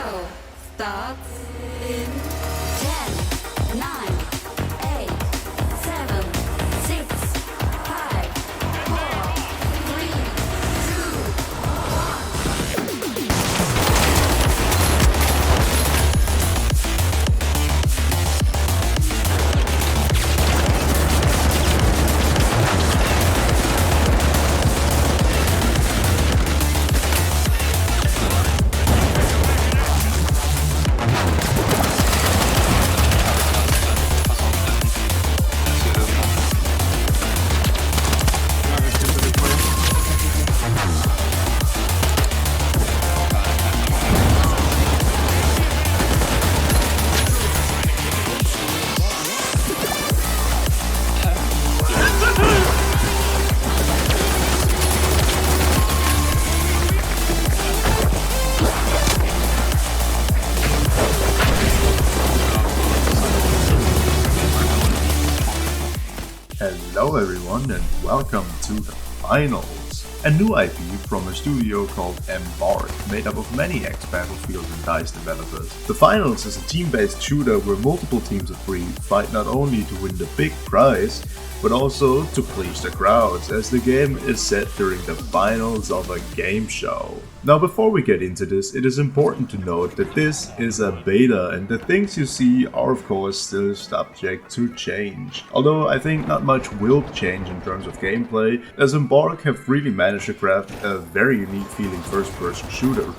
show starts in 10, 9, 8, 7, 6, 5, 4, 3, 2, 1. Hello everyone and welcome to the Finals, a new IP from a studio called Embark, made up of many ex-Battlefield and DICE developers. The Finals is a team-based shooter where multiple teams of 3 fight not only to win the big prize, but also to please the crowds, as the game is set during the finals of a game show. Now before we get into this, it is important to note that this is a beta and the things you see are of course still subject to change. Although I think not much will change in terms of gameplay, as Embark have really managed to craft a very unique feeling first-person shooter.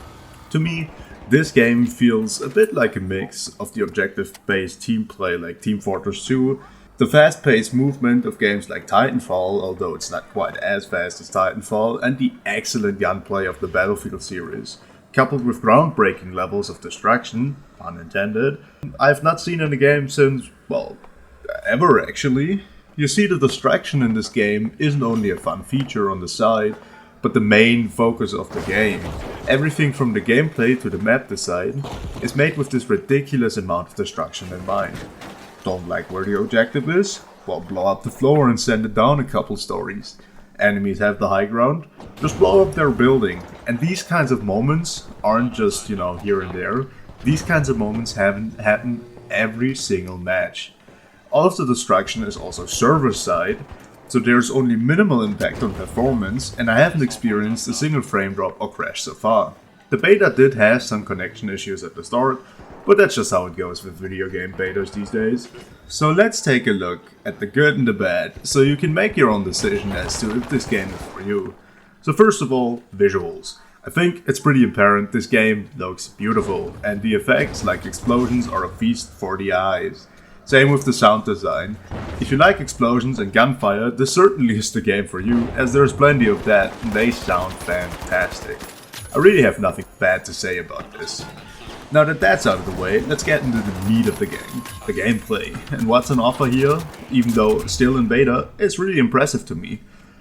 To me, this game feels a bit like a mix of the objective-based team play like Team Fortress 2, the fast-paced movement of games like Titanfall, although it's not quite as fast as Titanfall, and the excellent gunplay of the Battlefield series, coupled with groundbreaking levels of destruction, pun intended, I've not seen in a game since, well, ever actually. You see, the distraction in this game isn't only a fun feature on the side, but the main focus of the game. Everything from the gameplay to the map design is made with this ridiculous amount of destruction in mind. Don't like where the objective is? Well, blow up the floor and send it down a couple stories. Enemies have the high ground? Just blow up their building. And these kinds of moments aren't just, here and there. These kinds of moments happen every single match. All of the destruction is also server side, so there's only minimal impact on performance, and I haven't experienced a single frame drop or crash so far. The beta did have some connection issues at the start, but that's just how it goes with video game betas these days. So let's take a look at the good and the bad, so you can make your own decision as to if this game is for you. So first of all, visuals. I think it's pretty apparent this game looks beautiful, and the effects like explosions are a feast for the eyes. Same with the sound design. If you like explosions and gunfire, this certainly is the game for you, as there's plenty of that and they sound fantastic. I really have nothing bad to say about this. Now that that's out of the way, let's get into the meat of the game, the gameplay. And what's on offer here, even though still in beta, is really impressive to me.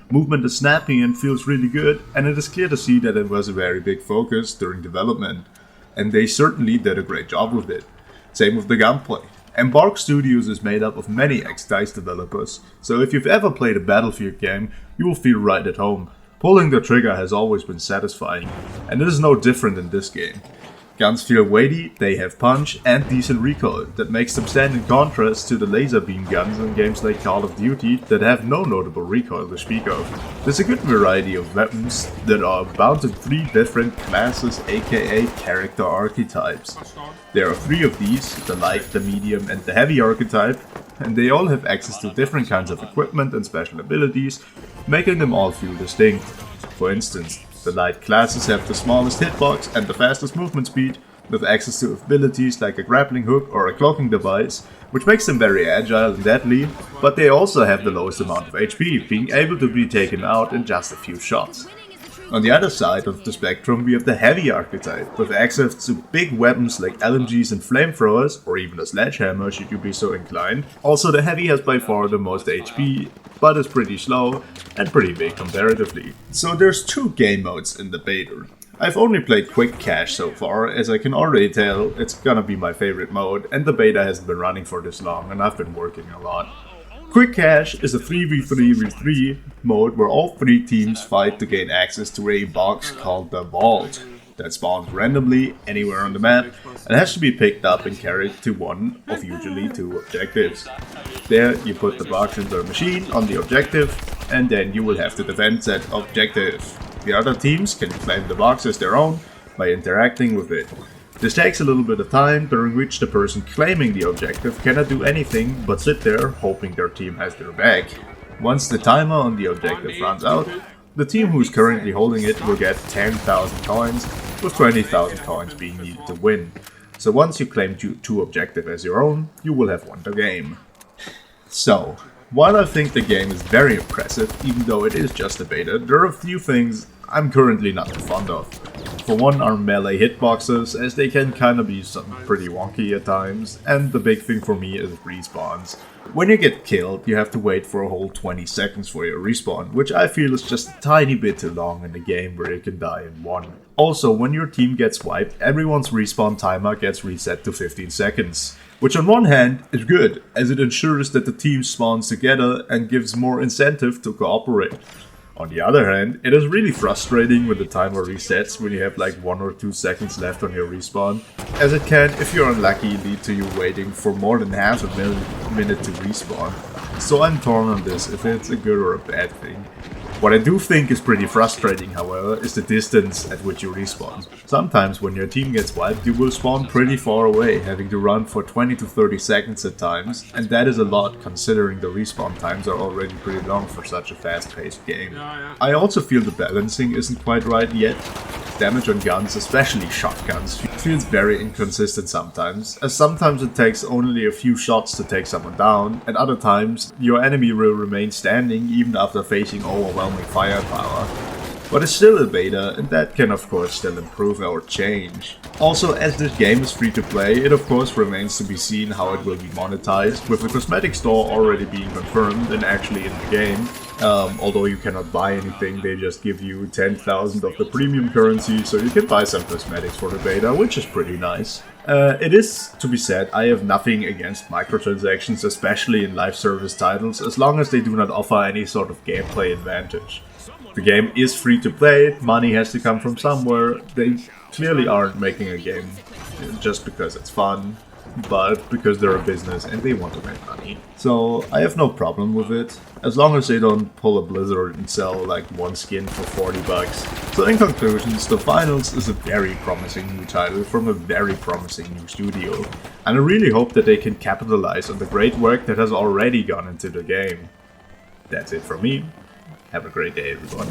Movement is snappy and feels really good, and it is clear to see that it was a very big focus during development. And they certainly did a great job with it. Same with the gunplay. Embark Studios is made up of many ex-DICE developers, so if you've ever played a Battlefield game, you will feel right at home. Pulling the trigger has always been satisfying, and it is no different in this game. Guns feel weighty, they have punch and decent recoil that makes them stand in contrast to the laser beam guns in games like Call of Duty that have no notable recoil to speak of. There's a good variety of weapons that are bound to 3 different classes, aka character archetypes. There are 3 of these, the light, the medium and the heavy archetype, and they all have access to different kinds of equipment and special abilities, making them all feel distinct. For instance, the light classes have the smallest hitbox and the fastest movement speed, with access to abilities like a grappling hook or a cloaking device, which makes them very agile and deadly, but they also have the lowest amount of HP, being able to be taken out in just a few shots. On the other side of the spectrum, we have the heavy archetype, with access to big weapons like LMGs and flamethrowers, or even a sledgehammer should you be so inclined. Also, the heavy has by far the most HP, but is pretty slow and pretty big comparatively. So there's 2 game modes in the beta. I've only played Quick Cache so far, as I can already tell it's gonna be my favorite mode, and the beta hasn't been running for this long and I've been working a lot. Quick Cache is a 3v3v3 mode where all 3 teams fight to gain access to a box called the Vault. that spawns randomly anywhere on the map and has to be picked up and carried to one of usually 2 objectives. There you put the box into a machine on the objective, and then you will have to defend that objective. The other teams can claim the box as their own by interacting with it. This takes a little bit of time, during which the person claiming the objective cannot do anything but sit there hoping their team has their back. Once the timer on the objective runs out, the team who is currently holding it will get 10,000 coins, with 20,000 coins being needed to win. So once you claim 2 objectives as your own, you will have won the game. So, while I think the game is very impressive, even though it is just a beta, there are a few things I'm currently not too fond of. For one are melee hitboxes, as they can kinda be pretty wonky at times, and the big thing for me is respawns. When you get killed, you have to wait for a whole 20 seconds for your respawn, which I feel is just a tiny bit too long in a game where you can die in one. Also, when your team gets wiped, everyone's respawn timer gets reset to 15 seconds. Which on one hand is good, as it ensures that the team spawns together and gives more incentive to cooperate. On the other hand, it is really frustrating when the timer resets when you have like 1 or 2 seconds left on your respawn, as it can, if you're unlucky, lead to you waiting for more than half a minute to respawn. So I'm torn on this, if it's a good or a bad thing. What I do think is pretty frustrating, however, is the distance at which you respawn. Sometimes when your team gets wiped, you will spawn pretty far away, having to run for 20 to 30 seconds at times, and that is a lot considering the respawn times are already pretty long for such a fast-paced game. I also feel the balancing isn't quite right yet. Damage on guns, especially shotguns, feels very inconsistent sometimes, as sometimes it takes only a few shots to take someone down, and other times your enemy will remain standing even after facing overwhelming firepower. But it's still a beta, and that can of course still improve or change. Also, as this game is free to play, it of course remains to be seen how it will be monetized, with the cosmetic store already being confirmed and actually in the game. Although you cannot buy anything, they just give you 10,000 of the premium currency, so you can buy some cosmetics for the beta, which is pretty nice. It is to be said, I have nothing against microtransactions, especially in live service titles, as long as they do not offer any sort of gameplay advantage. The game is free to play, money has to come from somewhere. They clearly aren't making a game just because it's fun, but because they're a business and they want to make money. So I have no problem with it, as long as they don't pull a Blizzard and sell like one skin for 40 bucks. So in conclusions, The Finals is a very promising new title from a very promising new studio, and I really hope that they can capitalize on the great work that has already gone into the game. That's it from me. Have a great day, everyone.